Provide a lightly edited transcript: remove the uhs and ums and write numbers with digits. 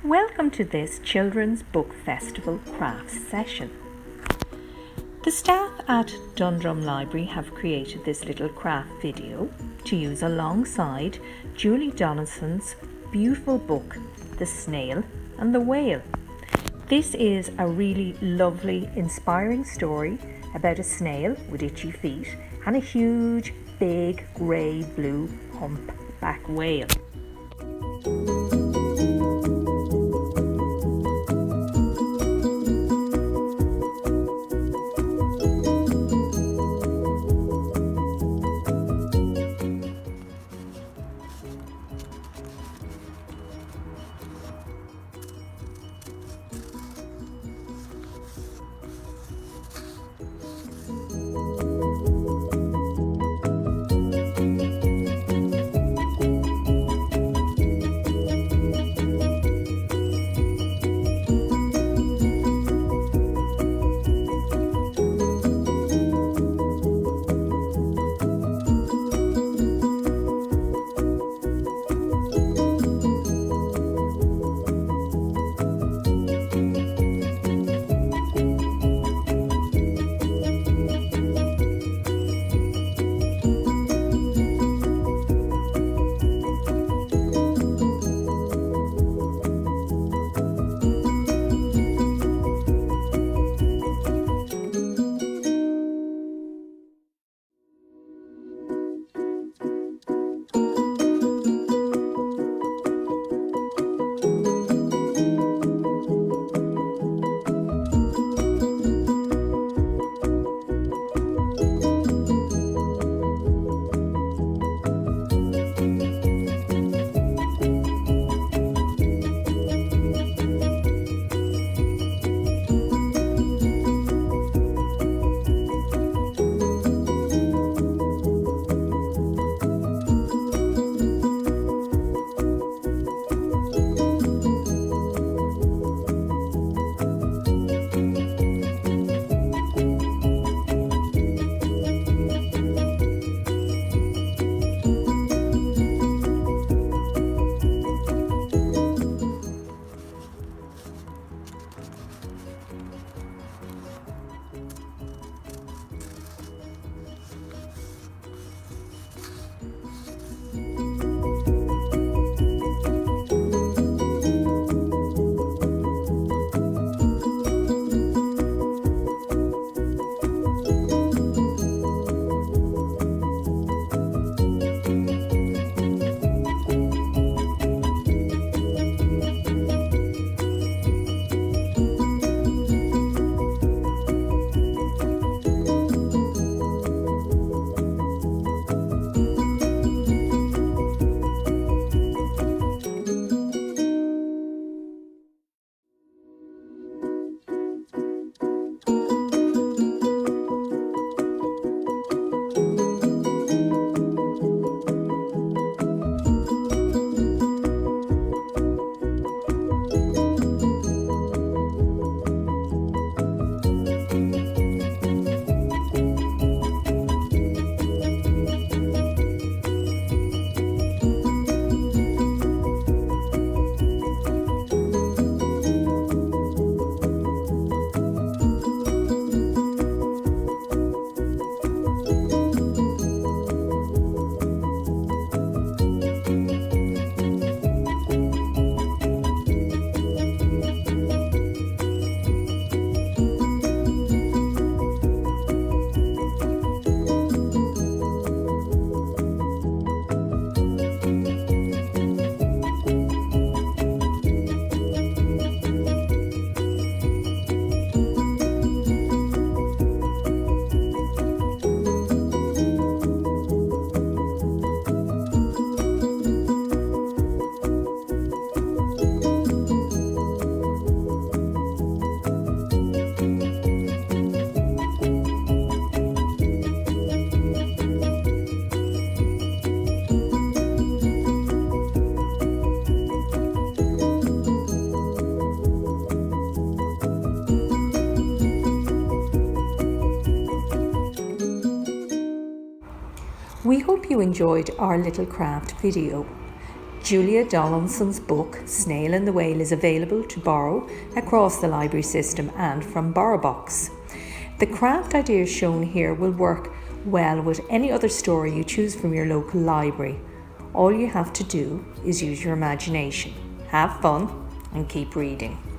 Welcome to this Children's Book Festival crafts session. The staff at Dundrum Library have created this little craft video to use alongside Julie Donaldson's beautiful book, The Snail and the Whale. This is a really lovely, inspiring story about a snail with itchy feet and a huge, big, grey-blue humpback whale. We hope you enjoyed our little craft video. Julia Donaldson's book Snail and the Whale is available to borrow across the library system and from BorrowBox. The craft ideas shown here will work well with any other story you choose from your local library. All you have to do is use your imagination, have fun, and keep reading.